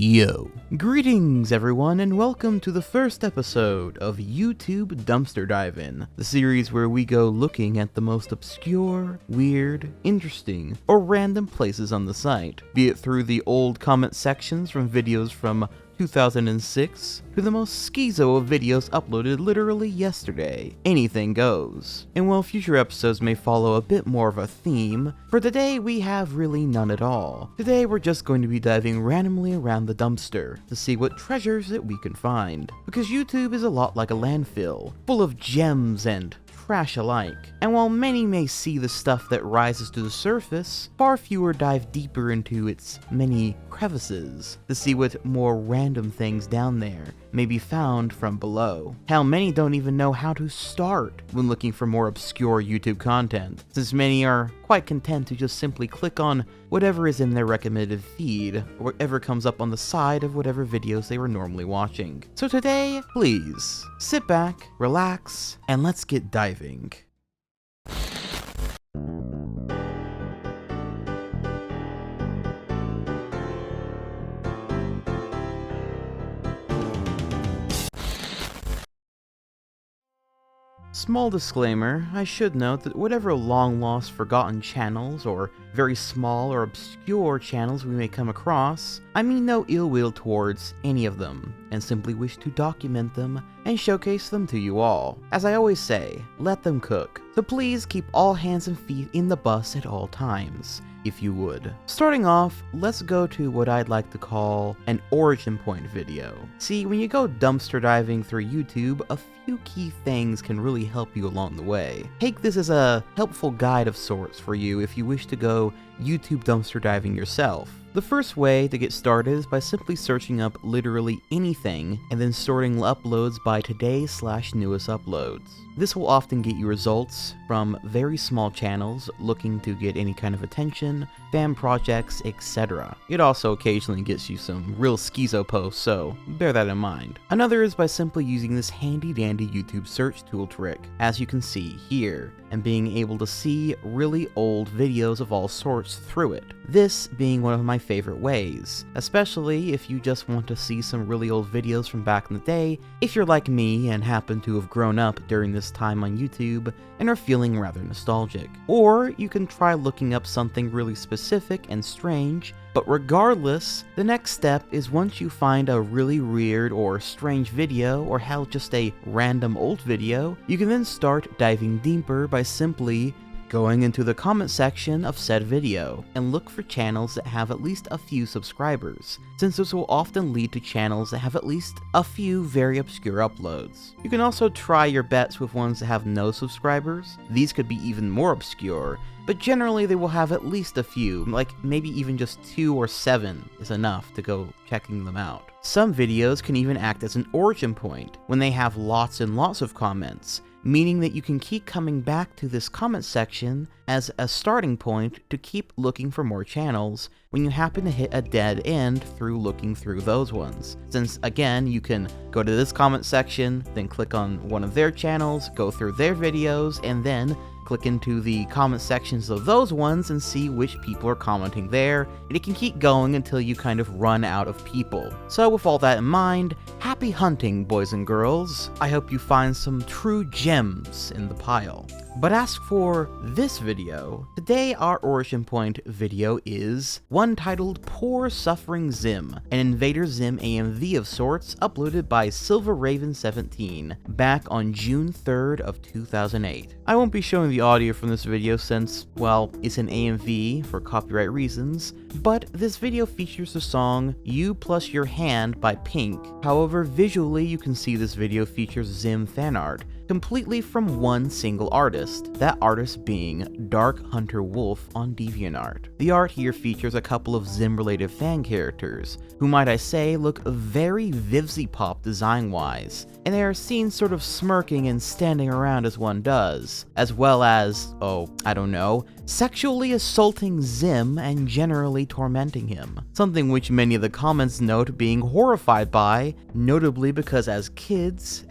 Yo. Greetings everyone and welcome to the first episode of YouTube Dumpster Divin', the series where we go looking at the most obscure, weird, interesting, or random places on the site, be it through the old comment sections from videos from 2006 to the most schizo of videos uploaded literally yesterday. Anything goes. And while future episodes may follow a bit more of a theme, for today we have really none at all. Today we're just going to be diving randomly around the dumpster to see what treasures that we can find. Because YouTube is a lot like a landfill, full of gems and trash alike. And while many may see the stuff that rises to the surface, far fewer dive deeper into its many crevices to see what more random things down there may be found from below. Hell, many don't even know how to start when looking for more obscure YouTube content, since many are quite content to just simply click on whatever is in their recommended feed, or whatever comes up on the side of whatever videos they were normally watching. So today, please, sit back, relax, and let's get diving. Small disclaimer, I should note that whatever long-lost forgotten channels or very small or obscure channels we may come across, I mean no ill will towards any of them, and simply wish to document them and showcase them to you all. As I always say, let them cook, so please keep all hands and feet in the bus at all times, if you would. Starting off, let's go to what I'd like to call an origin point video. See, when you go dumpster diving through YouTube, a few key things can really help you along the way. Take this as a helpful guide of sorts for you if you wish to go YouTube dumpster diving yourself. The first way to get started is by simply searching up literally anything and then sorting uploads by today/newest uploads. This will often get you results from very small channels looking to get any kind of attention, fan projects, etc. It also occasionally gets you some real schizo posts, so bear that in mind. Another is by simply using this handy dandy YouTube search tool trick, as you can see here, and being able to see really old videos of all sorts through it. This being one of my favorite ways, especially if you just want to see some really old videos from back in the day, if you're like me and happen to have grown up during this time on YouTube and are feeling rather nostalgic. Or you can try looking up something really specific and strange, but regardless, the next step is once you find a really weird or strange video, or hell, just a random old video, you can then start diving deeper by simply going into the comment section of said video and look for channels that have at least a few subscribers, since this will often lead to channels that have at least a few very obscure uploads. You can also try your bets with ones that have no subscribers. These could be even more obscure, but generally they will have at least a few, like maybe even just 2 or 7 is enough to go checking them out. Some videos can even act as an origin point when they have lots and lots of comments, meaning that you can keep coming back to this comment section as a starting point to keep looking for more channels when you happen to hit a dead end through looking through those ones. Since again, you can go to this comment section, then click on one of their channels, go through their videos, and then click into the comment sections of those ones and see which people are commenting there, and it can keep going until you kind of run out of people. So with all that in mind, happy hunting, boys and girls. I hope you find some true gems in the pile. But as for this video, today our origin point video is one titled Poor Suffering Zim, an Invader Zim AMV of sorts uploaded by SilverRaven17 back on June 3rd of 2008. I won't be showing the audio from this video since, well, it's an AMV for copyright reasons, but this video features the song You Plus Your Hand by Pink. However, visually you can see this video features Zim fan art, completely from one single artist, that artist being Dark Hunter Wolf on DeviantArt. The art here features a couple of Zim-related fan characters, who might I say look very Vivzy-pop design-wise, and they are seen sort of smirking and standing around as one does, as well as, oh, I don't know, sexually assaulting Zim and generally tormenting him. Something which many of the comments note being horrified by, notably because as kids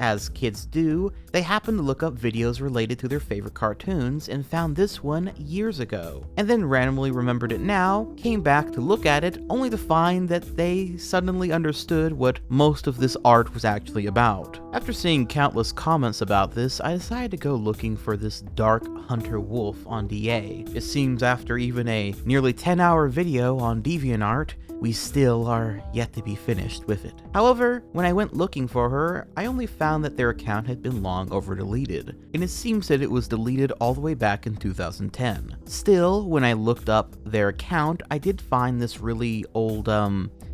do, they they happened to look up videos related to their favorite cartoons and found this one years ago, and then randomly remembered it now, came back to look at it, only to find that they suddenly understood what most of this art was actually about. After seeing countless comments about this, I decided to go looking for this Dark Hunter Wolf on DA. It seems after even a nearly 10-hour video on DeviantArt, we still are yet to be finished with it. However, when I went looking for her, I only found that their account had been long over deleted, and it seems that it was deleted all the way back in 2010. Still, when I looked up their account, I did find this really old,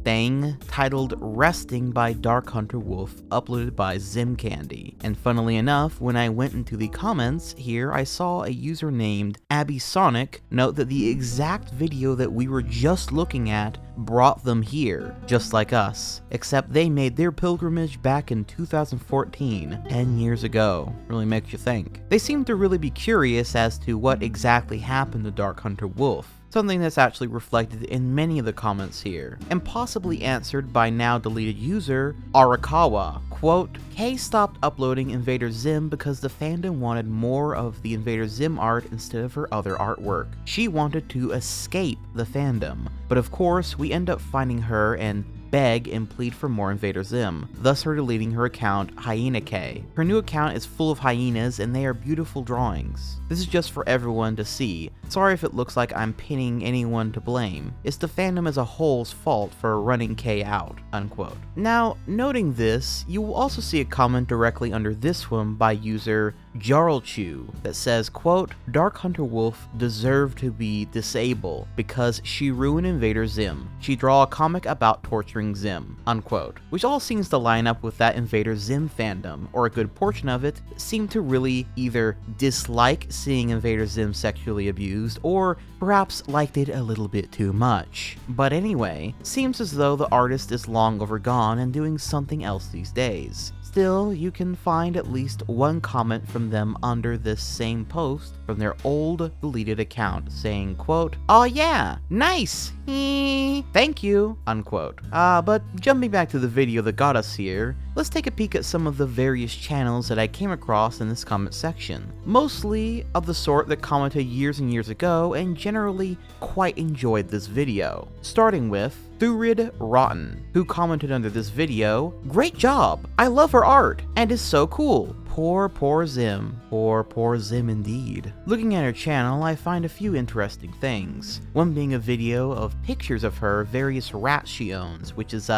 thing titled Resting by Dark Hunter Wolf, uploaded by ZimXGaz. And funnily enough, when I went into the comments here, I saw a user named Abby Sonic note that the exact video that we were just looking at brought them here, just like us, except they made their pilgrimage back in 2014, 10 years ago. Really makes you think. They seem to really be curious as to what exactly happened to Dark Hunter Wolf, something that's actually reflected in many of the comments here, and possibly answered by now deleted user Arakawa. Quote, Kay stopped uploading Invader Zim because the fandom wanted more of the Invader Zim art instead of her other artwork. She wanted to escape the fandom, but of course we end up finding her and beg and plead for more Invader Zim, thus her deleting her account Hyena K. Her new account is full of hyenas and they are beautiful drawings. This is just for everyone to see. Sorry if it looks like I'm pinning anyone to blame. It's the fandom as a whole's fault for running K out, unquote. Now, noting this, you will also see a comment directly under this one by user Jarlchu that says, quote, Dark Hunter Wolf deserved to be disabled because she ruined Invader Zim. She draw a comic about torturing Zim, unquote. Which all seems to line up with that Invader Zim fandom, or a good portion of it, seemed to really either dislike seeing Invader Zim sexually abused, or perhaps liked it a little bit too much. But anyway, seems as though the artist is long overgone and doing something else these days. Still, you can find at least one comment from them under this same post from their old deleted account saying, quote, "Aw yeah, nice, thank you," unquote. But jumping back to the video that got us here, let's take a peek at some of the various channels that I came across in this comment section. Mostly of the sort that commented years and years ago and generally quite enjoyed this video. Starting with Thurid Rotten, who commented under this video, "Great job! I love her art, and is so cool. Poor Zim. Poor Zim indeed." Looking at her channel, I find a few interesting things. One being a video of pictures of her various rats she owns, which is,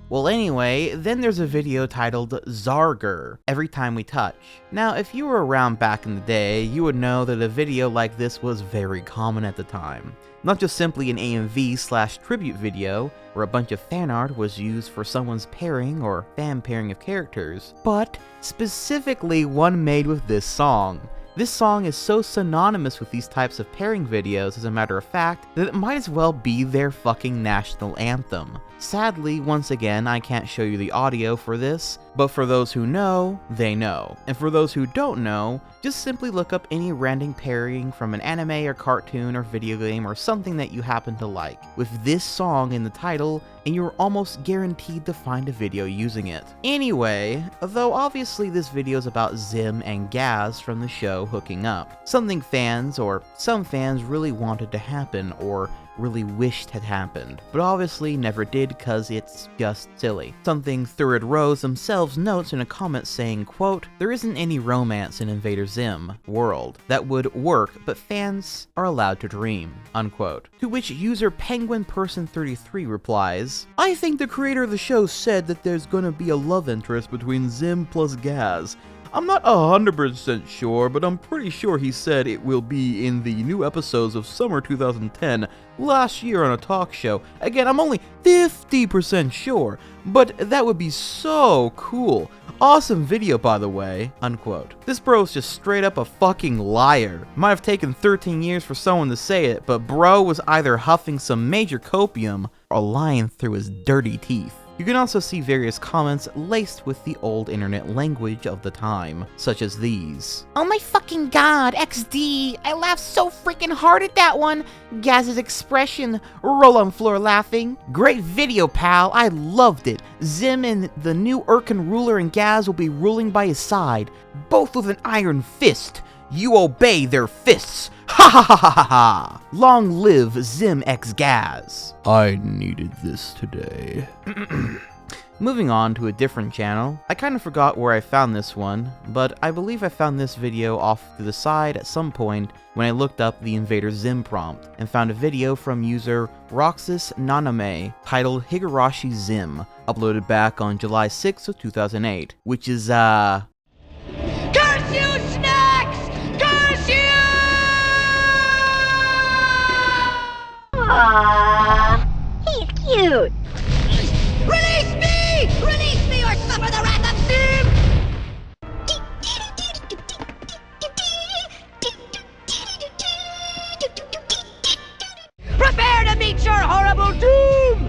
well anyway, then there's a video titled Zarger, Every Time We Touch. Now, if you were around back in the day, you would know that a video like this was very common at the time. Not just simply an AMV/tribute video, where a bunch of fan art was used for someone's pairing or fan pairing of characters, but specifically one made with this song. This song is so synonymous with these types of pairing videos, as a matter of fact, that it might as well be their fucking national anthem. Sadly, once again, I can't show you the audio for this, but for those who know, they know. And for those who don't know, just simply look up any random pairing from an anime or cartoon or video game or something that you happen to like, with this song in the title, and you're almost guaranteed to find a video using it. Anyway, though obviously this video is about Zim and Gaz from the show hooking up, something fans, or some fans, really wanted to happen, or really wished had happened, but obviously never did cause it's just silly. Something Thurid Rose themselves notes in a comment saying, quote, "There isn't any romance in Invader Zim world that would work, but fans are allowed to dream," unquote. To which user Penguin Person 33 replies, "I think the creator of the show said that there's gonna be a love interest between Zim plus Gaz. I'm not 100% sure, but I'm pretty sure he said it will be in the new episodes of summer 2010 last year on a talk show. Again, I'm only 50% sure, but that would be so cool. Awesome video, by the way," unquote. This bro's just straight up a fucking liar. Might have taken 13 years for someone to say it, but bro was either huffing some major copium or lying through his dirty teeth. You can also see various comments laced with the old internet language of the time, such as these. Oh my fucking god, XD! I laughed so freaking hard at that one! Gaz's expression, roll on floor laughing. Great video, pal, I loved it. Zim and the new Urkin ruler and Gaz will be ruling by his side, both with an iron fist. You obey their fists. Ha ha ha ha ha ha! Long live ZimXGaz. I needed this today. Moving on to a different channel, I kind of forgot where I found this one, but I believe I found this video off to the side at some point when I looked up the Invader Zim prompt, and found a video from user Roxasnanimexx titled Higurashi Zim, uploaded back on July 6th of 2008, which is, Curse you, snacks! Curse you! Aww, he's cute. Release me! Release me or suffer the wrath of Zim! Prepare to meet your horrible doom!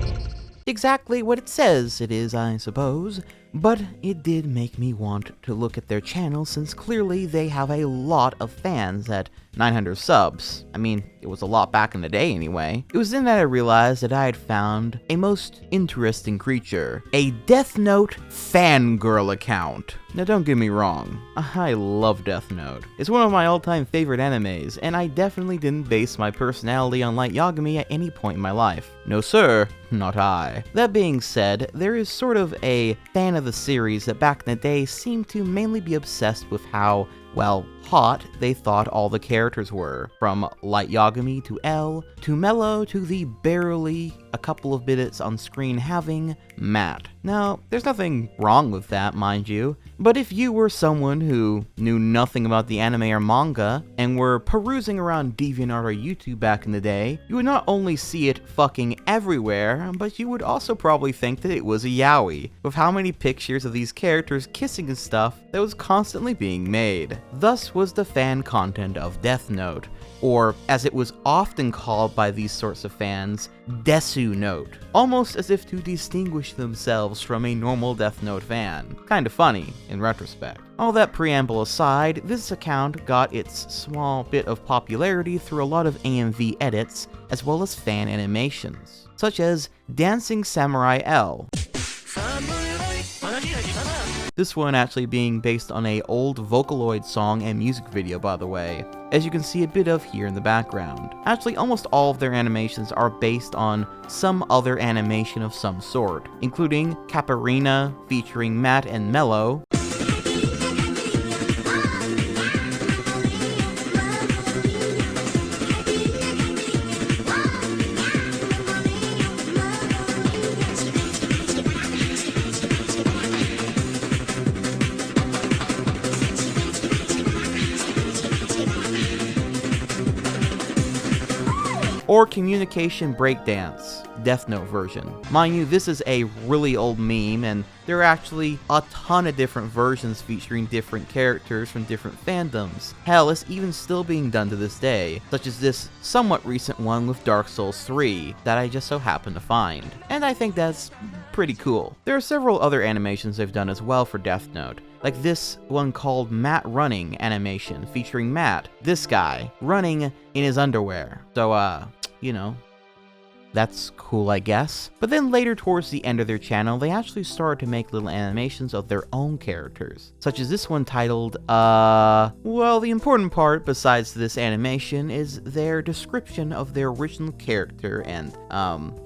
exactly what it says it is, I suppose, but it did make me want to look at their channel since clearly they have a lot of fans at 900 subs. I mean, it was a lot back in the day anyway. It was then that I realized that I had found a most interesting creature, a Death Note fangirl account. Now don't get me wrong, I love Death Note. It's one of my all-time favorite animes, and I definitely didn't base my personality on Light Yagami at any point in my life. No sir, not I. That being said, there is sort of a fan of the series that back in the day seemed to mainly be obsessed with how, well, hot they thought all the characters were, from Light Yagami to L, to Mello, to the barely a couple of minutes on screen having Matt. Now, there's nothing wrong with that, mind you, but if you were someone who knew nothing about the anime or manga, and were perusing around DeviantArt or YouTube back in the day, you would not only see it fucking everywhere, but you would also probably think that it was a yaoi, with how many pictures of these characters kissing and stuff that was constantly being made. Thus was the fan content of Death Note, or as it was often called by these sorts of fans, Desu Note, almost as if to distinguish themselves from a normal Death Note fan. Kinda funny, in retrospect. All that preamble aside, this account got its small bit of popularity through a lot of AMV edits, as well as fan animations, such as Dancing Samurai L. This one actually being based on a old Vocaloid song and music video, by the way, as you can see a bit of here in the background. Actually, almost all of their animations are based on some other animation of some sort, including Caparina featuring Matt and Mello, or Communication Breakdance, Death Note version. Mind you, this is a really old meme, and there are actually a ton of different versions featuring different characters from different fandoms. Hell, it's even still being done to this day, such as this somewhat recent one with Dark Souls 3 that I just so happened to find. And I think that's pretty cool. There are several other animations they've done as well for Death Note, like this one called Matt Running animation featuring Matt, this guy, running in his underwear. So, you know, that's cool, I guess. But then later towards the end of their channel, they actually started to make little animations of their own characters, such as this one titled, well, the important part besides this animation is their description of their original character and,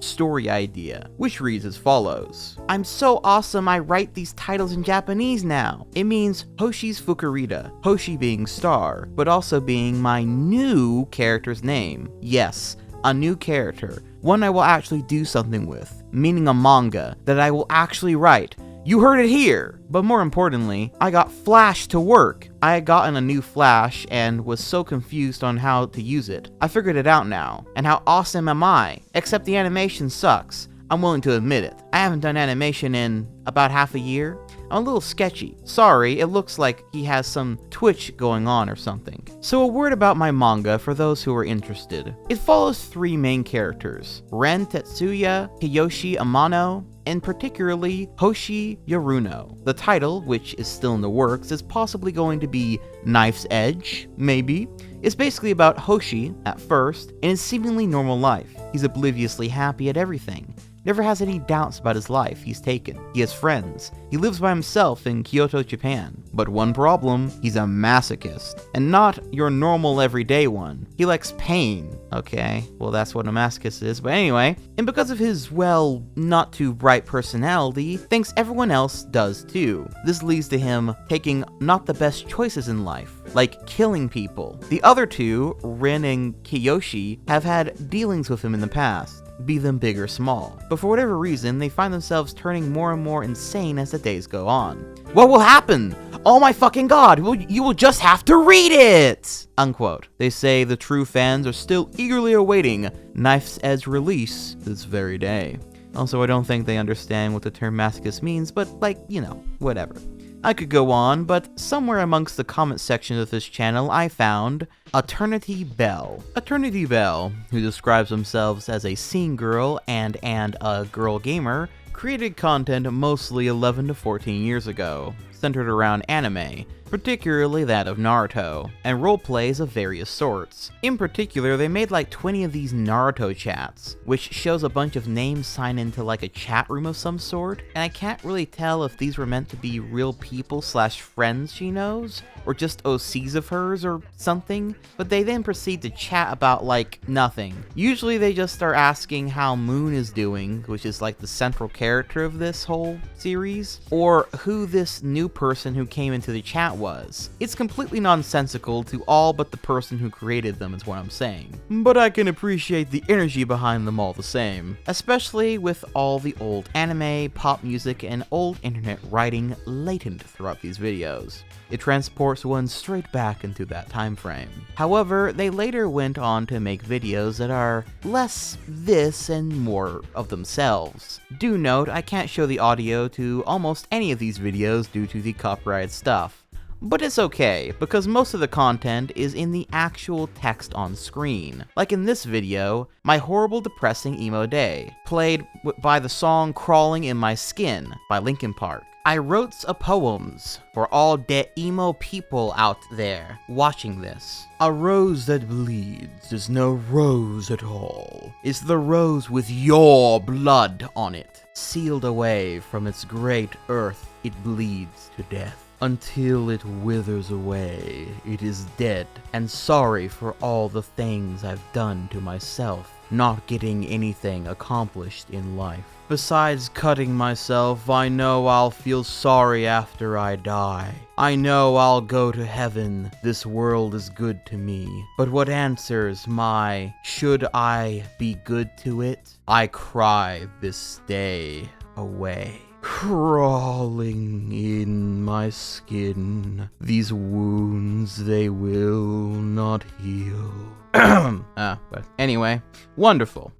story idea, which reads as follows. I'm so awesome I write these titles in Japanese now. It means Hoshi's Fukurita, Hoshi being star, but also being my new character's name. Yes, a new character, one I will actually do something with, meaning a manga that I will actually write. You heard it here! But more importantly, I got Flash to work. I had gotten a new Flash and was so confused on how to use it. I figured it out now, and how awesome am I? Except the animation sucks. I'm willing to admit it. I haven't done animation in about half a year. I'm a little sketchy. Sorry, it looks like he has some twitch going on or something. So a word about my manga for those who are interested. It follows 3 main characters, Ren Tetsuya, Kiyoshi Amano, and particularly Hoshi Yaruno. The title, which is still in the works, is possibly going to be Knife's Edge, maybe. It's basically about Hoshi, at first, in his seemingly normal life. He's obliviously happy at everything. Never has any doubts about his life he's taken. He has friends. He lives by himself in Kyoto, Japan. But one problem, he's a masochist. And not your normal everyday one. He likes pain. Okay, well that's what a masochist is, but anyway. And because of his, well, not too bright personality, thinks everyone else does too. This leads to him taking not the best choices in life, like killing people. The other 2, Rin and Kiyoshi, have had dealings with him in the past, be them big or small. But for whatever reason, they find themselves turning more and more insane as the days go on. What will happen? Oh my fucking god, you will just have to read it! Unquote. They say the true fans are still eagerly awaiting Knife's Edge release this very day. Also, I don't think they understand what the term masochist means, but like, you know, whatever. I could go on, but somewhere amongst the comment section of this channel, I found Aternity Bell. Aternity Bell, who describes themselves as a scene girl and a girl gamer, created content mostly 11 to 14 years ago, centered around anime, particularly that of Naruto, and roleplays of various sorts. In particular, they made like 20 of these Naruto chats, which shows a bunch of names signed into like a chat room of some sort, and I can't really tell if these were meant to be real people / friends she knows, or just OCs of hers or something, but they then proceed to chat about like nothing. Usually they just are asking how Moon is doing, which is like the central character of this whole series, or who this new person who came into the chat was. It's completely nonsensical to all but the person who created them is what I'm saying. But I can appreciate the energy behind them all the same, especially with all the old anime, pop music, and old internet writing latent throughout these videos. It transports one straight back into that time frame. However, they later went on to make videos that are less this and more of themselves. Do note, I can't show the audio to almost any of these videos due to the copyrighted stuff. But it's okay, because most of the content is in the actual text on screen. Like in this video, My Horrible Depressing Emo Day, played by the song Crawling in My Skin by Linkin Park. I wrote a poems for all de emo people out there watching this. A rose that bleeds is no rose at all. It's the rose with your blood on it. Sealed away from its great earth, it bleeds to death. Until it withers away, it is dead, and sorry for all the things I've done to myself, not getting anything accomplished in life. Besides cutting myself, I know I'll feel sorry after I die. I know I'll go to heaven, this world is good to me. But what answers my, should I be good to it? I cry this day away. Crawling in my skin, these wounds they will not heal. But anyway, wonderful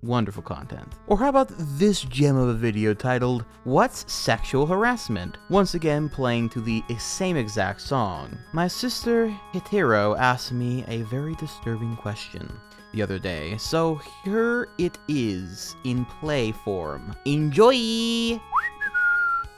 content. Or how about this gem of a video titled, What's Sexual Harassment? Once again playing to the same exact song. My sister Hitero asked me a very disturbing question the other day, so here it is in play form. Enjoy!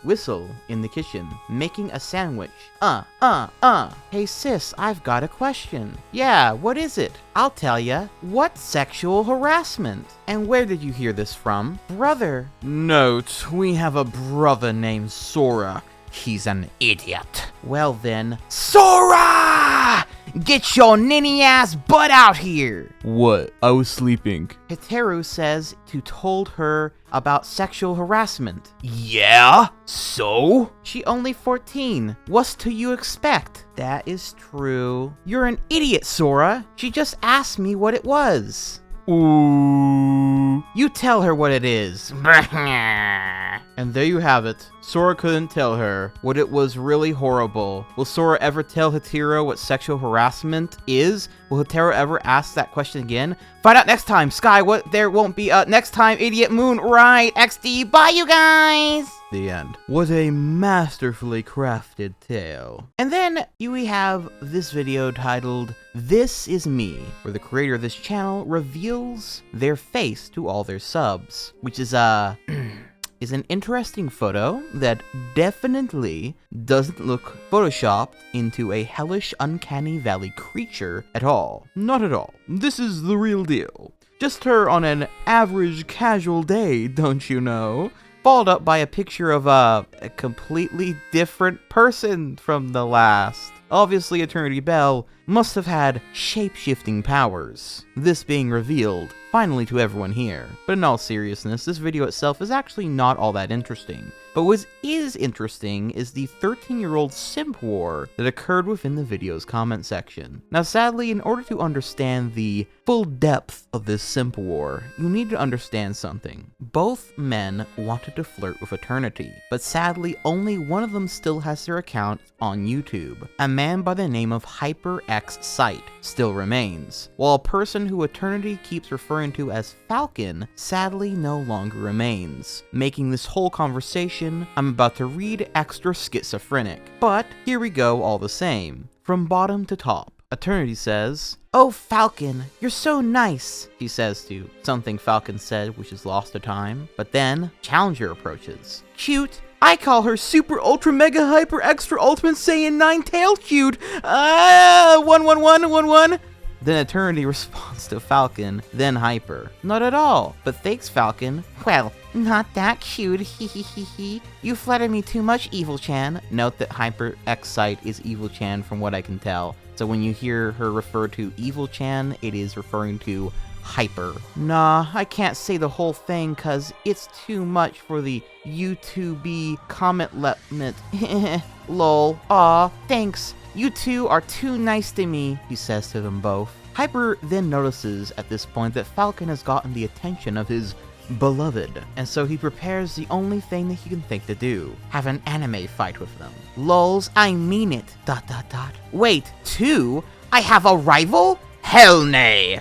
Whistle in the kitchen, making a sandwich. Hey sis, I've got a question. Yeah, what is it? I'll tell ya. What's sexual harassment? And where did you hear this from? Brother. Note, we have a brother named Sora. He's an idiot. Well then, Sora! Get your ninny ass butt out here! What? I was sleeping. Hiteru says to told her about sexual harassment. Yeah? So? She only 14. What's to you expect? That is true. You're an idiot, Sora. She just asked me what it was. Ooh. You tell her what it is. And there you have it. Sora couldn't tell her what it was really horrible. Will Sora ever tell Hitero what sexual harassment is? Will Hitero ever ask that question again? Find out next time, Sky, what there won't be next time, Idiot Moon, right? XD, bye you guys! The end. What a masterfully crafted tale. And then we have this video titled, This Is Me, where the creator of this channel reveals their face to all their subs, which is is an interesting photo that definitely doesn't look photoshopped into a hellish uncanny valley creature at all. Not at all. This is the real deal. Just her on an average casual day, don't you know? Followed up by a picture of a completely different person from the last. Obviously, Eternity Bell must have had shape-shifting powers, this being revealed finally to everyone here. But in all seriousness, this video itself is actually not all that interesting. But what is interesting is the 13-year-old simp war that occurred within the video's comment section. Now sadly, in order to understand the full depth of this simp war, you need to understand something. Both men wanted to flirt with Eternity, but sadly only one of them still has their account on YouTube. A man by the name of HyperX Sight still remains, while a person who Eternity keeps referring to as Falcon sadly no longer remains, making this whole conversation I'm about to read extra schizophrenic. But here we go all the same, from bottom to top. Eternity says, "Oh Falcon, you're so nice," she says to something Falcon said which is lost to time. But then Challenger approaches. "Cute. I call her super ultra mega hyper extra ultimate Saiyan 9 tail cute. 11111." Then Eternity responds to Falcon, then Hyper. "Not at all, but thanks Falcon." Well, not that cute, hehehehe. You flatter me too much, Evil Chan. Note that HyperX Sight is Evil Chan from what I can tell. So when you hear her refer to Evil Chan, it is referring to Hyper. "Nah, I can't say the whole thing cause it's too much for the YouTube comment limit." Lol. "Aw, thanks. You two are too nice to me," he says to them both. Hyper then notices at this point that Falcon has gotten the attention of his beloved, and so he prepares the only thing that he can think to do: have an anime fight with them. Lols, I mean it. ... Wait, two? I have a rival? Hell nay!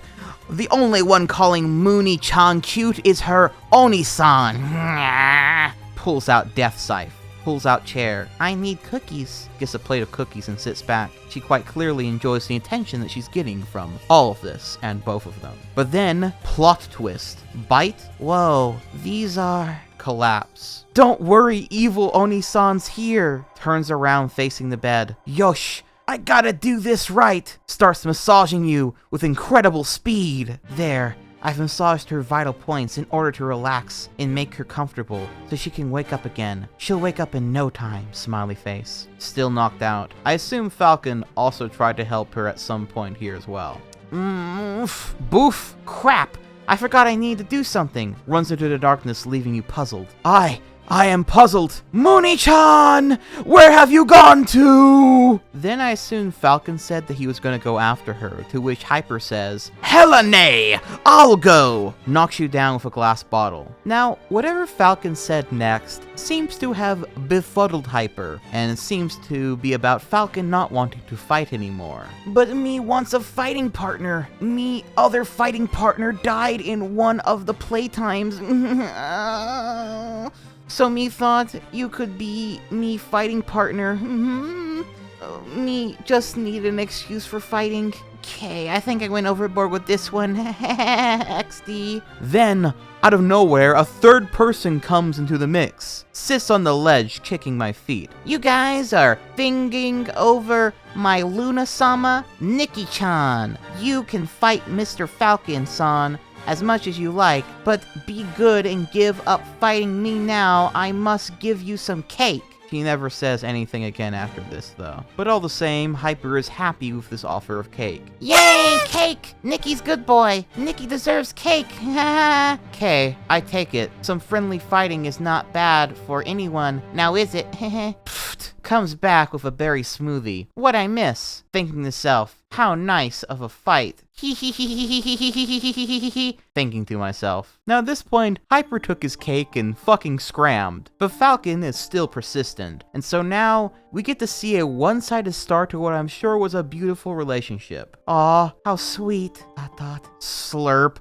The only one calling Mooney-chan cute is her Oni-san. Pulls out death scythe. Pulls out chair. I need cookies. Gets a plate of cookies and sits back. She quite clearly enjoys the attention that she's getting from all of this, and both of them. But then, plot twist. Bite. Whoa, these are... Collapse. "Don't worry, evil Oni-san's here." Turns around facing the bed. "Yosh, I gotta do this right." Starts massaging you with incredible speed. There. I've massaged her vital points in order to relax and make her comfortable so she can wake up again. She'll wake up in no time, smiley face. Still knocked out. I assume Falcon also tried to help her at some point here as well. Boof! Crap! I forgot I needed to do something. Runs into the darkness, leaving you puzzled. I am puzzled. Mooney-chan! Where have you gone to? Then I assume Falcon said that he was going to go after her, to which Hyper says, "Hella nay! I'll go!" Knocks you down with a glass bottle. Now, whatever Falcon said next seems to have befuddled Hyper, and it seems to be about Falcon not wanting to fight anymore. "But me wants a fighting partner. Me other fighting partner died in one of the playtimes. So me thought you could be me fighting partner. Me just need an excuse for fighting. Okay, I think I went overboard with this one. XD. Then, out of nowhere, a third person comes into the mix. Sits on the ledge, kicking my feet. "You guys are thinking over my Luna-sama? Nikki-chan, you can fight Mr. Falcon-san as much as you like, but be good and give up fighting me now. I must give you some cake." He never says anything again after this, though. But all the same, Hyper is happy with this offer of cake. "Yay, cake! Nikki's good boy. Nikki deserves cake." Okay, I take it. Some friendly fighting is not bad for anyone, now is it? comes back with a berry smoothie. What'd I miss? Thinking to self, how nice of a fight. Thinking to myself. Now at this point, Hyper took his cake and fucking scrammed, but Falcon is still persistent, and so now we get to see a one-sided start to what I'm sure was a beautiful relationship. Aw, how sweet. ... Slurp.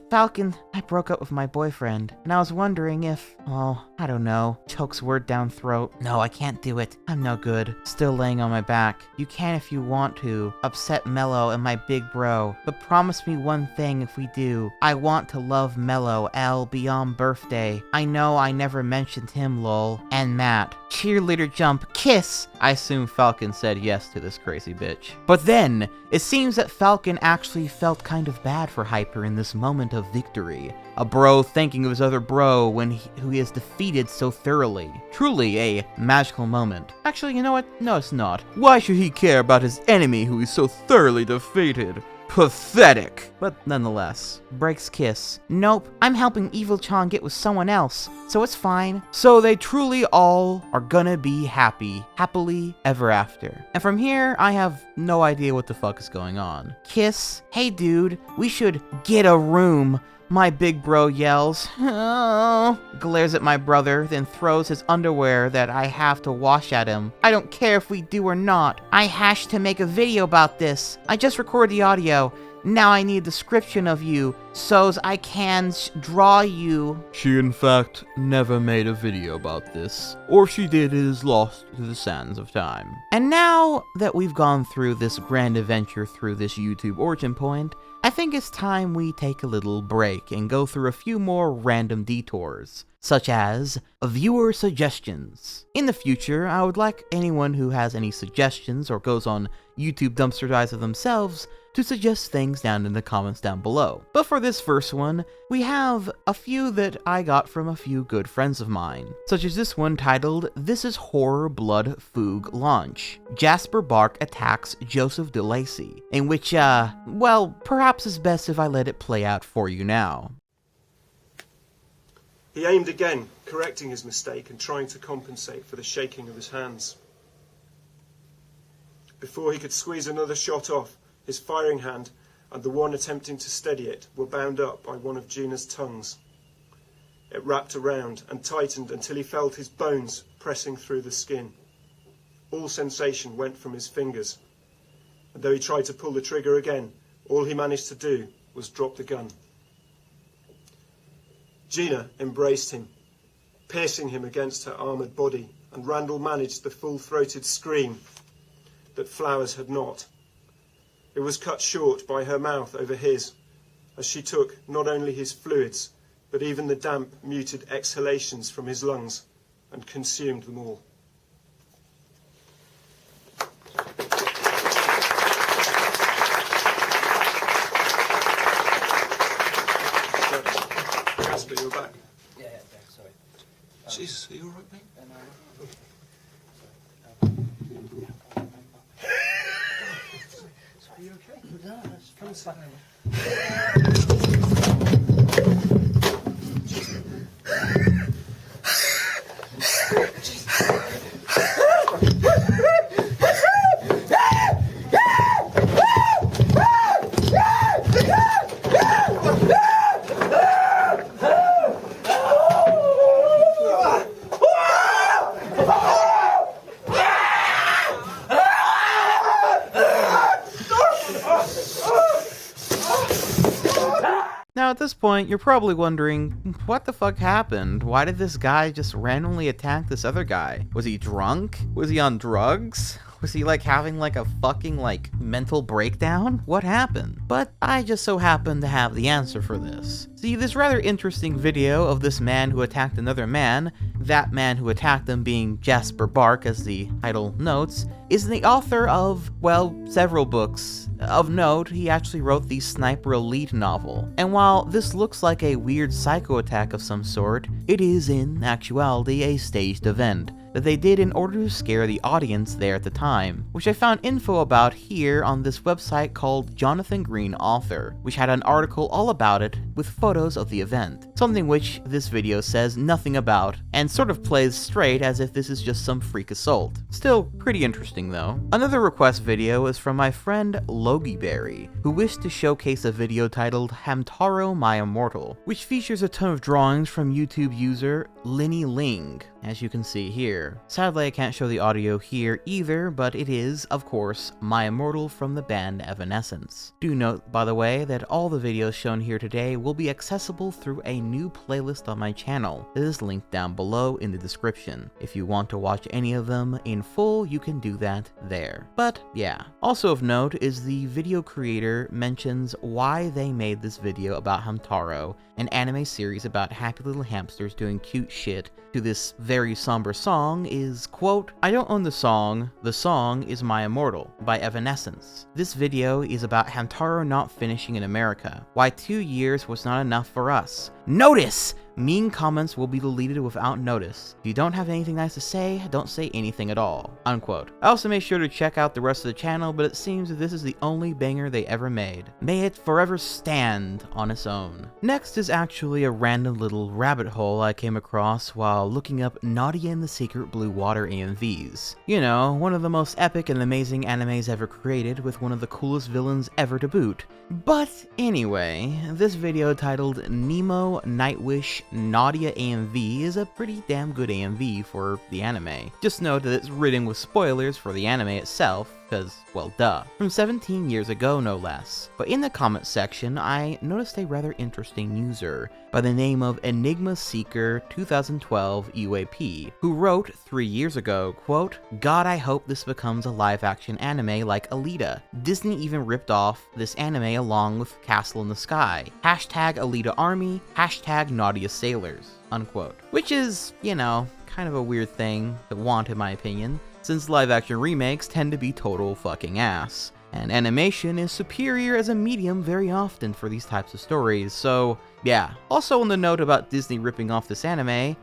Falcon, I broke up with my boyfriend, and I was wondering if, I don't know, chokes word down throat. No, I can't do it. I'm no good. Still laying on my back. You can if you want to. Upset Mello and my big bro, but promise me one thing if we do. I want to love Mello, L, beyond birthday. I know I never mentioned him, lol. And Matt. Cheerleader jump, kiss! I assume Falcon said yes to this crazy bitch. But then, it seems that Falcon actually felt kind of bad for Hyper in this moment of victory. A bro thinking of his other bro who he has defeated so thoroughly. Truly a magical moment. Actually, you know what? No, it's not. Why should he care about his enemy who he's so thoroughly defeated? Pathetic. But nonetheless, breaks kiss. Nope, I'm helping Evil Chan get with someone else, so it's fine. So they truly all are gonna be happy, happily ever after. And from here, I have no idea what the fuck is going on. Kiss. Hey dude, we should get a room. My big bro yells, oh, glares at my brother, then throws his underwear that I have to wash at him. I don't care if we do or not. I hashed to make a video about this. I just recorded the audio. Now I need a description of you, so's I can draw you. She in fact never made a video about this, or if she did, it is lost to the sands of time. And now that we've gone through this grand adventure through this YouTube origin point, I think it's time we take a little break and go through a few more random detours, such as viewer suggestions. In the future, I would like anyone who has any suggestions or goes on YouTube dumpster dives of themselves to suggest things down in the comments down below. But for this first one, we have a few that I got from a few good friends of mine, such as this one titled, This is Horror Blood Foog Launch. Jasper Bark attacks Joseph DeLacy, in which, well, perhaps it's best if I let it play out for you now. He aimed again, correcting his mistake and trying to compensate for the shaking of his hands. Before he could squeeze another shot off, his firing hand and the one attempting to steady it were bound up by one of Gina's tongues. It wrapped around and tightened until he felt his bones pressing through the skin. All sensation went from his fingers, and though he tried to pull the trigger again, all he managed to do was drop the gun. Gina embraced him, piercing him against her armoured body, and Randall managed the full-throated scream that Flowers had not. It was cut short by her mouth over his, as she took not only his fluids, but even the damp, muted exhalations from his lungs, and consumed them all. Jasper, you're back. Yeah, sorry. Jesus, are you all right, mate? Are you okay? No, it's Come inside. Now at this point, you're probably wondering, what the fuck happened? Why did this guy just randomly attack this other guy? Was he drunk? Was he on drugs? Was he having a fucking mental breakdown? What happened? But I just so happen to have the answer for this. See, this rather interesting video of this man who attacked another man, that man who attacked them being Jasper Bark as the title notes, is the author of, well, several books. Of note, he actually wrote the Sniper Elite novel. And while this looks like a weird psycho attack of some sort, it is in actuality a staged event that they did in order to scare the audience there at the time, which I found info about here on this website called Jonathan Green Author, which had an article all about it with photos of the event, something which this video says nothing about, and sort of plays straight as if this is just some freak assault. Still pretty interesting though. Another request video is from my friend Logiberry, who wished to showcase a video titled Hamtaro My Immortal, which features a ton of drawings from YouTube user Linny Ling, as you can see here. Sadly, I can't show the audio here either, but it is, of course, My Immortal from the band Evanescence. Do note, by the way, that all the videos shown here today will be accessible through a new playlist on my channel that is linked down below in the description. If you want to watch any of them in full, you can do that there. But yeah. Also of note is the video creator mentions why they made this video about Hamtaro, an anime series about happy little hamsters doing cute shit, to this very somber song is, quote, "I don't own the song is My Immortal by Evanescence. This video is about Hamtaro not finishing in America, why 2 years was not enough for us. Notice! Mean comments will be deleted without notice. If you don't have anything nice to say, don't say anything at all." Unquote. I also made sure to check out the rest of the channel, but it seems that this is the only banger they ever made. May it forever stand on its own. Next is actually a random little rabbit hole I came across while looking up Nadia and the Secret Blue Water AMVs. You know, one of the most epic and amazing animes ever created, with one of the coolest villains ever to boot. But anyway, this video titled Nemo Nightwish Nadia AMV is a pretty damn good AMV for the anime. Just note that it's ridden with spoilers for the anime itself, because, well, duh. From 17 years ago, no less. But in the comments section, I noticed a rather interesting user by the name of Enigma Seeker 2012 UAP, who wrote 3 years ago, quote, "God, I hope this becomes a live-action anime like Alita. Disney even ripped off this anime along with Castle in the Sky. Hashtag Alita Army, hashtag Nadia Sailors," unquote. Which is, you know, kind of a weird thing to want in my opinion, since live-action remakes tend to be total fucking ass, and animation is superior as a medium very often for these types of stories, so yeah. Also on the note about Disney ripping off this anime,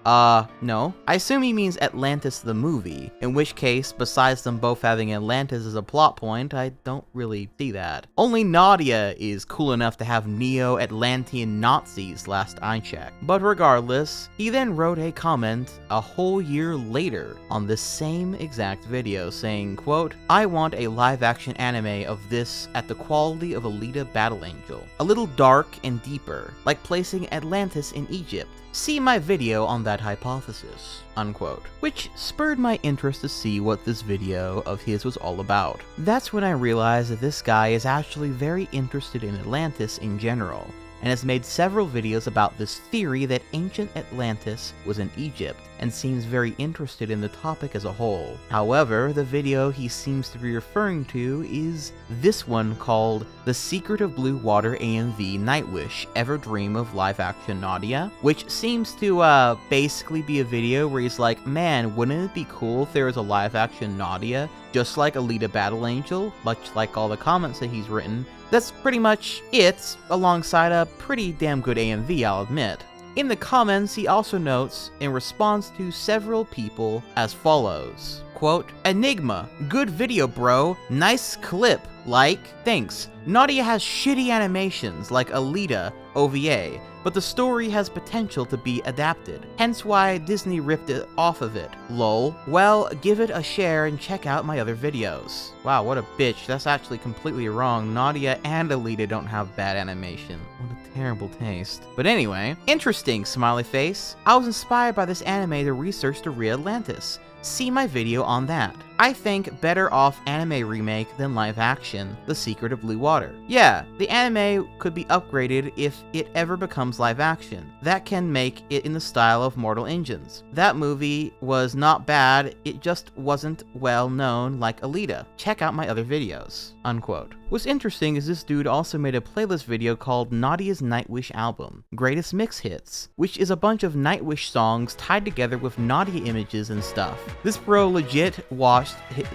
no. I assume he means Atlantis the movie, in which case, besides them both having Atlantis as a plot point, I don't really see that. Only Nadia is cool enough to have Neo-Atlantean Nazis last I checked. But regardless, he then wrote a comment a whole year later on this same exact video saying, quote, "I want a live-action anime of this at the quality of Alita Battle Angel. A little dark and deeper, like placing Atlantis in Egypt. See my video on that hypothesis," unquote. Which spurred my interest to see what this video of his was all about. That's when I realized that this guy is actually very interested in Atlantis in general, and has made several videos about this theory that ancient Atlantis was in Egypt, and seems very interested in the topic as a whole. However, the video he seems to be referring to is this one called The Secret of Blue Water AMV Nightwish Ever Dream of Live Action Nadia? Which seems to basically be a video where he's like, man, wouldn't it be cool if there was a live action Nadia, just like Alita Battle Angel, much like all the comments that he's written. That's pretty much it, alongside a pretty damn good AMV, I'll admit. In the comments, he also notes, in response to several people, as follows, quote, "Enigma, good video bro, nice clip, like, thanks. Nadia has shitty animations like Alita OVA, but the story has potential to be adapted, hence why Disney ripped it off of it. Lol. Well, give it a share and check out my other videos." Wow, what a bitch. That's actually completely wrong. Nadia and Alita don't have bad animation. What a terrible taste. But anyway, interesting, smiley face. I was inspired by this anime to research the real Atlantis. See my video on that. I think better off anime remake than live action, The Secret of Blue Water. Yeah, the anime could be upgraded if it ever becomes live action. That can make it in the style of Mortal Engines. That movie was not bad, it just wasn't well known like Alita. Check out my other videos," unquote. What's interesting is this dude also made a playlist video called Nadia's Nightwish Album, Greatest Mix Hits, which is a bunch of Nightwish songs tied together with Nadia images and stuff. This bro legit watched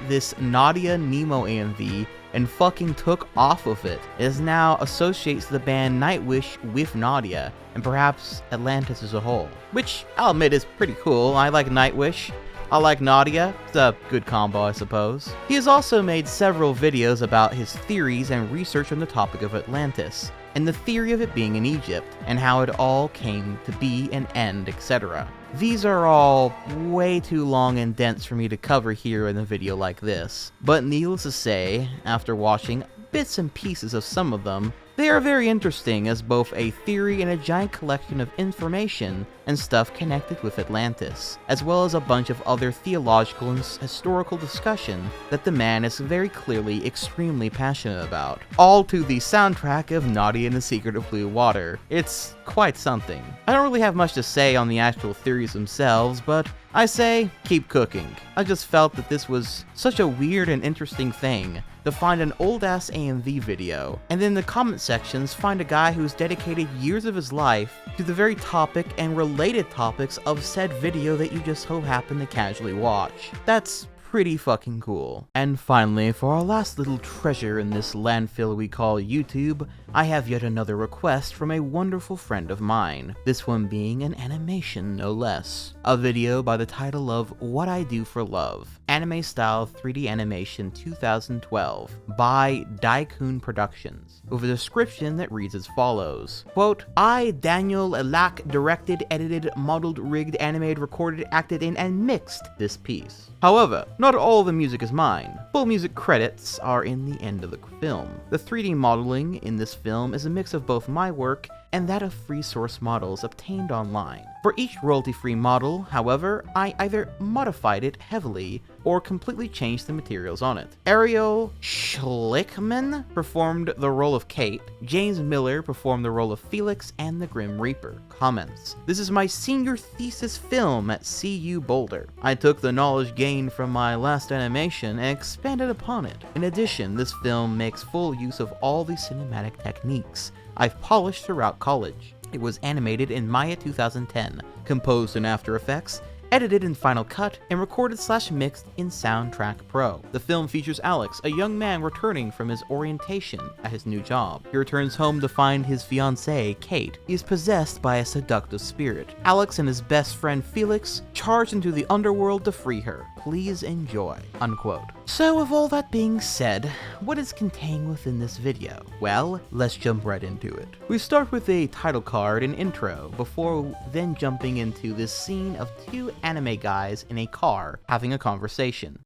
this Nadia Nemo AMV and fucking took off of it. It is now associates the band Nightwish with Nadia, and perhaps Atlantis as a whole. Which, I'll admit, is pretty cool. I like Nightwish. I like Nadia. It's a good combo, I suppose. He has also made several videos about his theories and research on the topic of Atlantis. and the theory of it being in Egypt, and how it all came to be and end, etc. These are all way too long and dense for me to cover here in a video like this, but needless to say, after watching bits and pieces of some of them, they are very interesting as both a theory and a giant collection of information and stuff connected with Atlantis, as well as a bunch of other theological and historical discussion that the man is very clearly extremely passionate about. All to the soundtrack of Nadia and the Secret of Blue Water. It's quite something. I don't really have much to say on the actual theories themselves, but I say, keep cooking. I just felt that this was such a weird and interesting thing to find an old-ass AMV video, and then in the comment sections find a guy who's dedicated years of his life to the very topic and related topics of said video that you just so happen to casually watch. That's pretty fucking cool. And finally, for our last little treasure in this landfill we call YouTube, I have yet another request from a wonderful friend of mine, this one being an animation no less. A video by the title of What I Do for Love, anime style 3D animation 2012 by Daikin Productions, with a description that reads as follows. Quote, I, Daniel Elak, directed, edited, modeled, rigged, animated, recorded, acted in, and mixed this piece. However, not all the music is mine. Full music credits are in the end of the film. The 3D modeling in this film is a mix of both my work and that of free source models obtained online. For each royalty-free model, however, I either modified it heavily or completely changed the materials on it. Ariel Schlickman performed the role of Kate, James Miller performed the role of Felix and the Grim Reaper. Comments. This is my senior thesis film at CU Boulder. I took the knowledge gained from my last animation and expanded upon it. In addition, this film makes full use of all the cinematic techniques I've polished throughout college. It was animated in Maya 2010, composed in After Effects, edited in Final Cut, and recorded/mixed in Soundtrack Pro. The film features Alex, a young man returning from his orientation at his new job. He returns home to find his fiancée, Kate. He is possessed by a seductive spirit. Alex and his best friend Felix charge into the underworld to free her. Please enjoy. Unquote. So with all that being said, what is contained within this video? Well, let's jump right into it. We start with a title card and intro, before then jumping into this scene of two anime guys in a car having a conversation.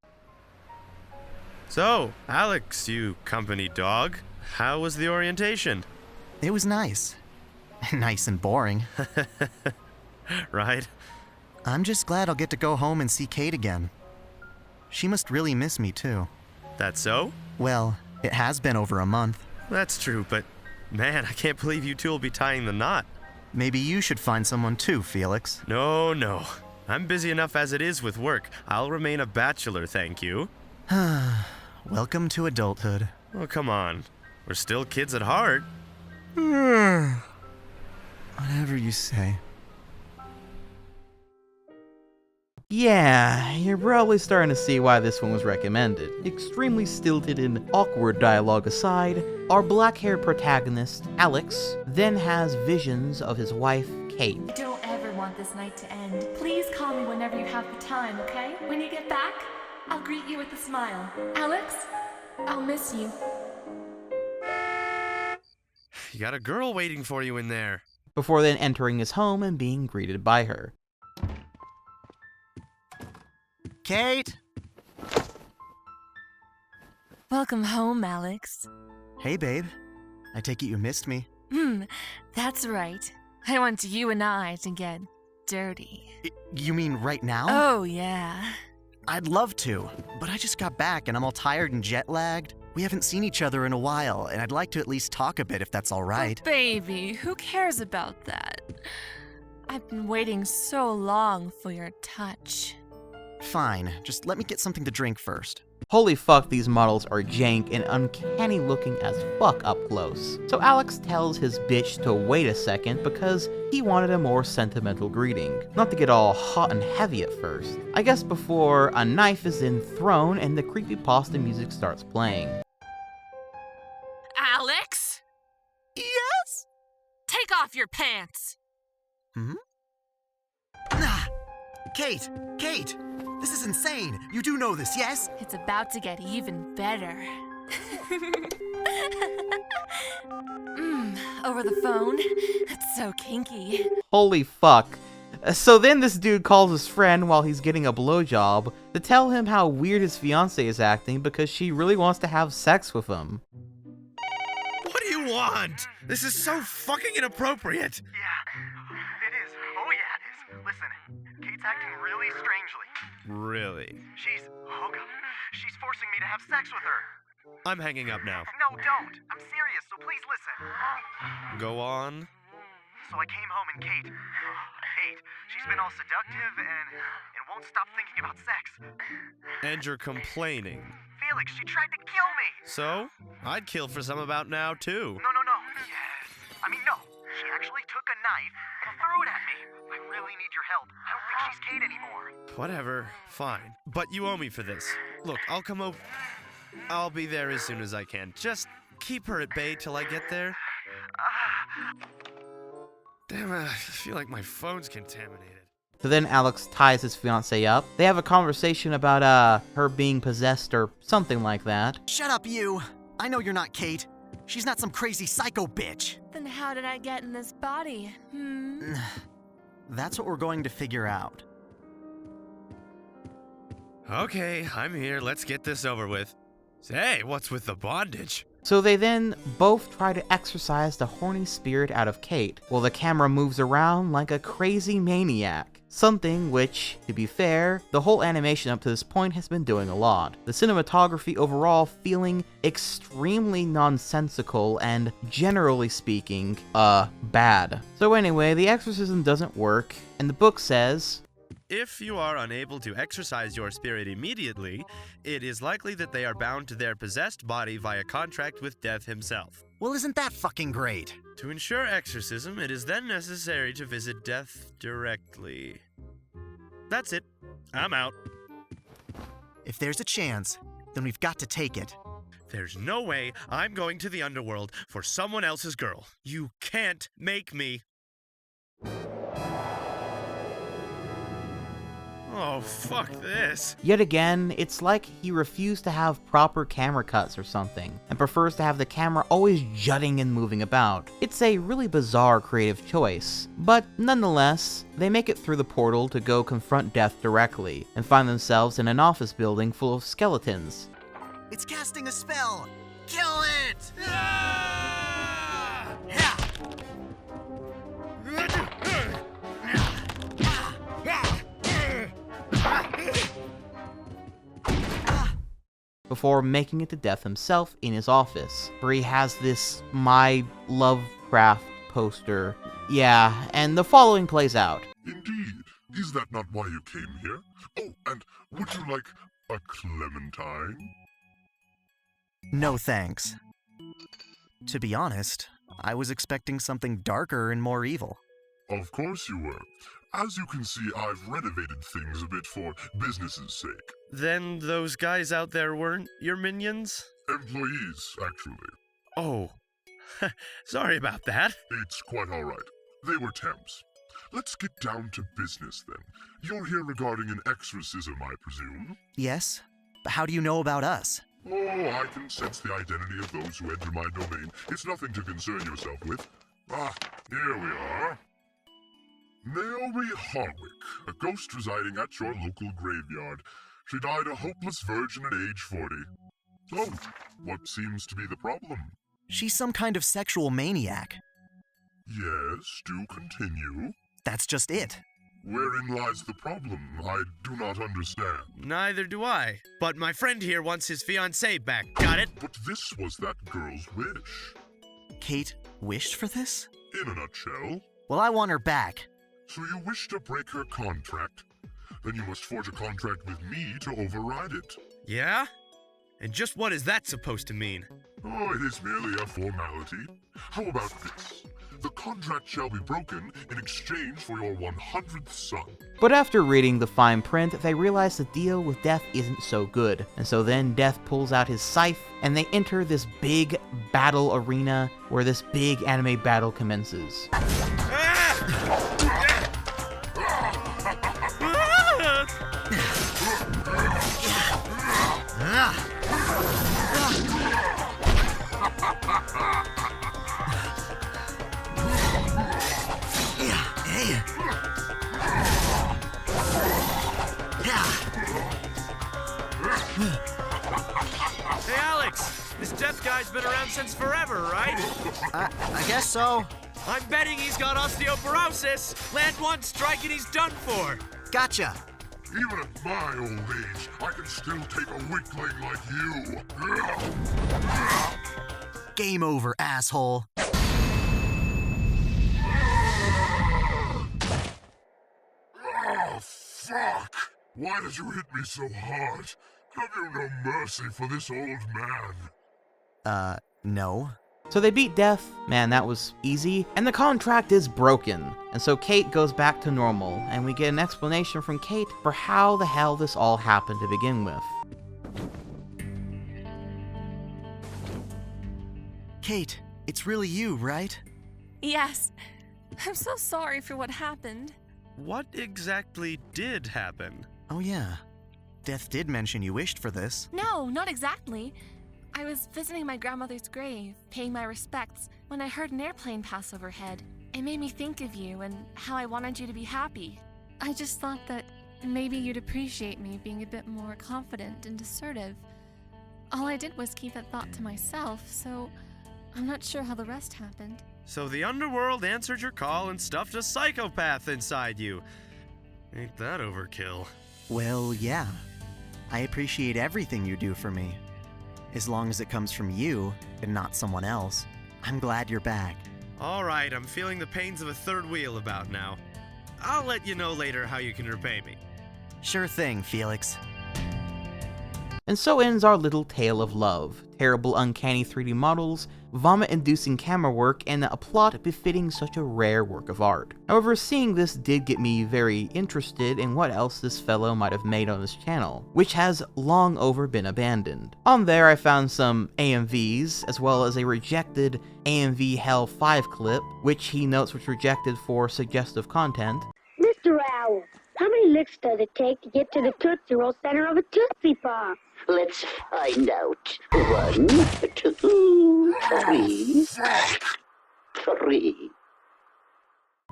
So, Alex, you company dog, how was the orientation? It was nice. Nice and boring. Right? I'm just glad I'll get to go home and see Kate again. She must really miss me too. That so? Well, it has been over a month. That's true, but man, I can't believe you two will be tying the knot. Maybe you should find someone too, Felix. No. I'm busy enough as it is with work. I'll remain a bachelor, thank you. Welcome to adulthood. Oh, come on. We're still kids at heart. Whatever you say. Yeah, you're probably starting to see why this one was recommended. Extremely stilted and awkward dialogue aside, our black-haired protagonist, Alex, then has visions of his wife, Kate. I don't ever want this night to end. Please call me whenever you have the time, okay? When you get back, I'll greet you with a smile. Alex, I'll miss you. You got a girl waiting for you in there. Before then entering his home and being greeted by her. Kate! Welcome home, Alex. Hey, babe. I take it you missed me. That's right. I want you and I to get dirty. You mean right now? Oh, yeah. I'd love to, but I just got back and I'm all tired and jet-lagged. We haven't seen each other in a while, and I'd like to at least talk a bit if that's all right. Oh, baby, who cares about that? I've been waiting so long for your touch. Fine, just let me get something to drink first. Holy fuck, these models are jank and uncanny looking as fuck up close. So Alex tells his bitch to wait a second because he wanted a more sentimental greeting. Not to get all hot and heavy at first. I guess before a knife is then thrown and the creepypasta music starts playing. Alex? Yes? Take off your pants. Kate! This is insane! You do know this, yes? It's about to get even better. Over the phone? That's so kinky. Holy fuck. So then this dude calls his friend while he's getting a blowjob to tell him how weird his fiancée is acting because she really wants to have sex with him. What do you want? This is so fucking inappropriate. Yeah, it is. Oh yeah, it is. Listen, Kate's acting really strangely. Really? Oh god, she's forcing me to have sex with her. I'm hanging up now. No, don't. I'm serious, so please listen. Go on. So I came home and Kate, she's been all seductive and won't stop thinking about sex. And you're complaining. Felix, she tried to kill me. So? I'd kill for some about now, too. No. No. She actually took a knife and threw it at me. I really need your help. I don't think she's Kate anymore. Whatever. Fine. But you owe me for this. Look, I'll come over. I'll be there as soon as I can. Just keep her at bay till I get there. Damn it, I feel like my phone's contaminated. So then Alex ties his fiancée up. They have a conversation about her being possessed or something like that. Shut up, you! I know you're not Kate. She's not some crazy psycho bitch. Then how did I get in this body? That's what we're going to figure out. Okay, I'm here. Let's get this over with. Say, what's with the bondage? So they then both try to exorcise the horny spirit out of Kate, while the camera moves around like a crazy maniac. Something which, to be fair, the whole animation up to this point has been doing a lot. The cinematography overall feeling extremely nonsensical and, generally speaking, bad. So anyway, the exorcism doesn't work, and the book says, if you are unable to exorcise your spirit immediately, it is likely that they are bound to their possessed body via contract with Death himself. Well, isn't that fucking great? To ensure exorcism, it is then necessary to visit Death directly. That's it. I'm out. If there's a chance, then we've got to take it. There's no way I'm going to the underworld for someone else's girl. You can't make me. Oh, fuck this. Yet again, it's like he refused to have proper camera cuts or something, and prefers to have the camera always jutting and moving about. It's a really bizarre creative choice, but nonetheless, they make it through the portal to go confront Death directly, and find themselves in an office building full of skeletons. It's casting a spell! Kill it! Before making it to Death himself in his office, where he has this My Lovecraft poster. Yeah, and the following plays out. Indeed. Is that not why you came here? Oh, and would you like a clementine? No thanks. To be honest, I was expecting something darker and more evil. Of course you were. As you can see, I've renovated things a bit for business's sake. Then those guys out there weren't your minions? Employees, actually. Oh. Sorry about that. It's quite all right. They were temps. Let's get down to business, then. You're here regarding an exorcism, I presume? Yes? But how do you know about us? Oh, I can sense the identity of those who enter my domain. It's nothing to concern yourself with. Ah, here we are. Naomi Harwick, a ghost residing at your local graveyard. She died a hopeless virgin at age 40. Oh, what seems to be the problem? She's some kind of sexual maniac. Yes, do continue. That's just it. Wherein lies the problem? I do not understand. Neither do I. But my friend here wants his fiancée back. Got it? But this was that girl's wish. Kate wished for this? In a nutshell. Well, I want her back. So you wish to break her contract? Then you must forge a contract with me to override it. Yeah? And just what is that supposed to mean? Oh, it is merely a formality. How about this? The contract shall be broken in exchange for your 100th son. But after reading the fine print, they realize the deal with Death isn't so good. And so then Death pulls out his scythe, and they enter this big battle arena where this big anime battle commences. Hey, Alex! This death guy's been around since forever, right? I guess so. I'm betting he's got osteoporosis. Land one strike and he's done for. Gotcha. Even at my old age, I can still take a weakling like you. Game over, asshole. Oh, fuck! Why did you hit me so hard? Have you no mercy for this old man? No. So they beat death, man, that was easy, and the contract is broken. And so Kate goes back to normal, and we get an explanation from Kate for how the hell this all happened to begin with. Kate, it's really you, right? Yes. I'm so sorry for what happened. What exactly did happen? Oh yeah. Death did mention you wished for this. No, not exactly. I was visiting my grandmother's grave, paying my respects, when I heard an airplane pass overhead. It made me think of you and how I wanted you to be happy. I just thought that maybe you'd appreciate me being a bit more confident and assertive. All I did was keep that thought to myself, so I'm not sure how the rest happened. So the underworld answered your call and stuffed a psychopath inside you. Ain't that overkill? Well, yeah. I appreciate everything you do for me. As long as it comes from you and not someone else. I'm glad you're back. Alright, I'm feeling the pains of a third wheel about now. I'll let you know later how you can repay me. Sure thing, Felix. And so ends our little tale of love. Terrible uncanny 3D models, vomit-inducing camera work, and a plot befitting such a rare work of art. However, seeing this did get me very interested in what else this fellow might have made on his channel, which has long over been abandoned. On there I found some AMVs, as well as a rejected AMV Hell 5 clip, which he notes was rejected for suggestive content. Mr. Owl, how many licks does it take to get to the Tootsie Roll center of a Tootsie Pop? Let's find out. 1, 2, 3. 3.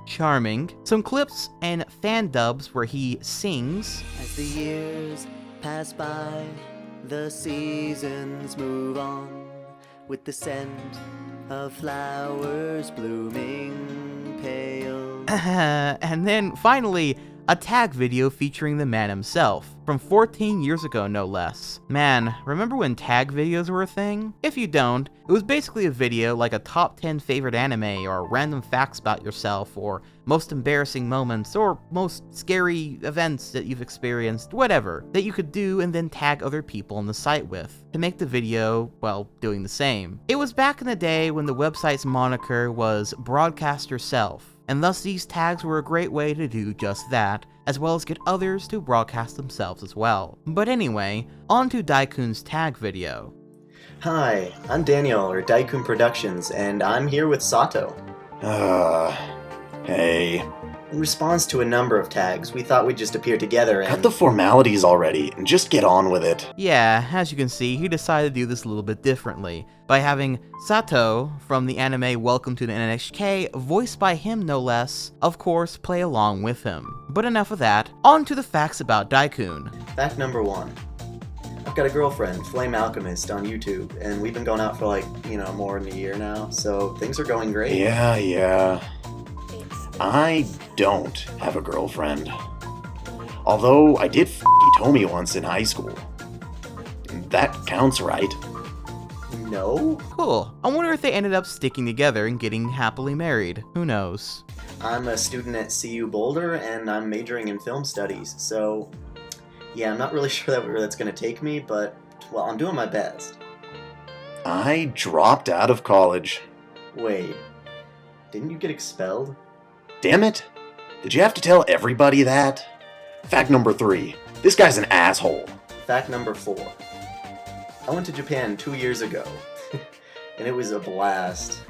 Charming. Some clips and fan dubs where he sings. As the years pass by, the seasons move on, with the scent of flowers blooming pale. And then finally, a tag video featuring the man himself, from 14 years ago no less. Man, remember when tag videos were a thing? If you don't, it was basically a video like a top 10 favorite anime, or random facts about yourself, or most embarrassing moments, or most scary events that you've experienced, whatever, that you could do and then tag other people on the site with, to make the video, well, doing the same. It was back in the day when the website's moniker was Broadcast Yourself, and thus these tags were a great way to do just that, as well as get others to broadcast themselves as well. But anyway, on to Daikin's tag video. Hi, I'm Daniel, or Daikin Productions, and I'm here with Sato. Hey. In response to a number of tags, we thought we'd just appear together and— Cut the formalities already, and just get on with it. Yeah, as you can see, he decided to do this a little bit differently, by having Sato, from the anime Welcome to the NXK, voiced by him no less, of course, play along with him. But enough of that, on to the facts about Daikin. Fact number 1. I've got a girlfriend, Flame Alchemist, on YouTube, and we've been going out for like, more than a year now, so things are going great. Yeah. I don't have a girlfriend. Although I did f*** Hitomi once in high school. That counts, right? No? Cool. I wonder if they ended up sticking together and getting happily married. Who knows? I'm a student at CU Boulder, and I'm majoring in film studies, so yeah, I'm not really sure where that's going to take me, but, well, I'm doing my best. I dropped out of college. Wait, didn't you get expelled? Damn it! Did you have to tell everybody that? Fact number 3. This guy's an asshole. Fact number 4. I went to Japan 2 years ago, and it was a blast.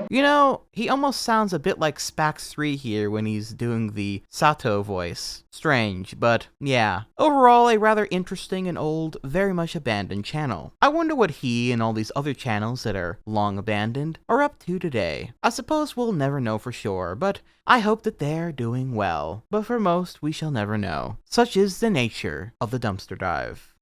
You know, he almost sounds a bit like Spax3 here when he's doing the Sato voice. Strange, but yeah. Overall, a rather interesting and old, very much abandoned channel. I wonder what he and all these other channels that are long abandoned are up to today. I suppose we'll never know for sure, but I hope that they're doing well. But for most, we shall never know. Such is the nature of the dumpster dive.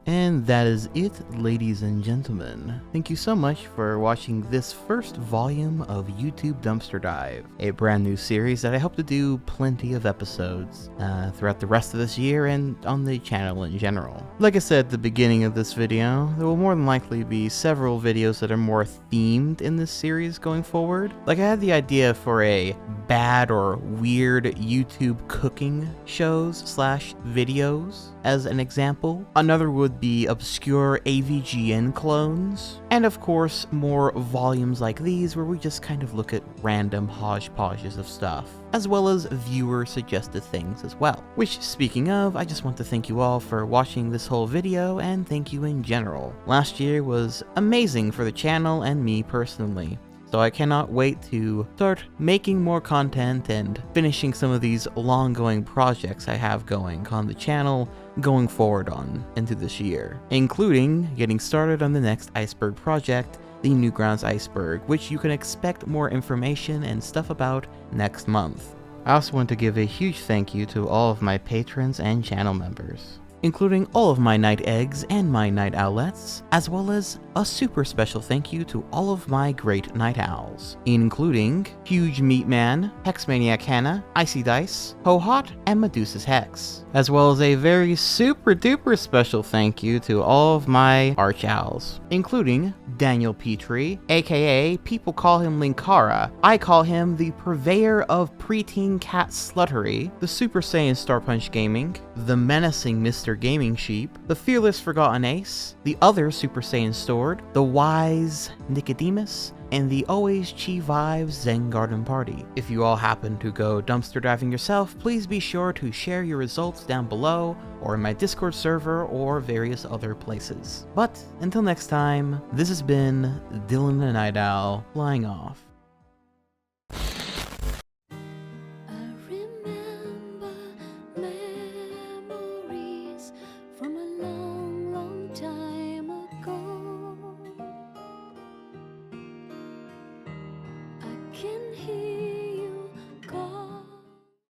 And that is it, ladies and gentlemen. Thank you so much for watching this first volume of YouTube Dumpster Dive, a brand new series that I hope to do plenty of episodes throughout the rest of this year and on the channel in general. Like I said at the beginning of this video, there will more than likely be several videos that are more themed in this series going forward. Like I had the idea for a bad or weird YouTube cooking shows / videos as an example. Another would be obscure AVGN clones, and of course more volumes like these where we just kind of look at random hodgepodges of stuff, as well as viewer suggested things as well. Which, speaking of, I just want to thank you all for watching this whole video, and thank you in general. Last year was amazing for the channel and me personally. So I cannot wait to start making more content and finishing some of these long-going projects I have going on the channel going forward on into this year, including getting started on the next iceberg project, the Newgrounds iceberg, which you can expect more information and stuff about next month. I also want to give a huge thank you to all of my patrons and channel members, including all of my night eggs and my night owlets, as well as a super special thank you to all of my great night owls, including Huge Meat Man, Hexmaniac Hannah, Icy Dice, Ho-Hot, and Medusa's Hex, as well as a very super duper special thank you to all of my arch owls, including Daniel Petrie, aka people call him Linkara, I call him the purveyor of preteen cat sluttery, the Super Saiyan Star Punch Gaming, the menacing Mr. Gaming Sheep, the fearless Forgotten Ace, the other Super Saiyan Sword, the wise Nicodemus, and the always Chi Vibes Zen Garden Party. If you all happen to go dumpster diving yourself, please be sure to share your results down below, or in my Discord server, or various other places. But until next time, this has been Dylan the Night Owl, flying off. Can hear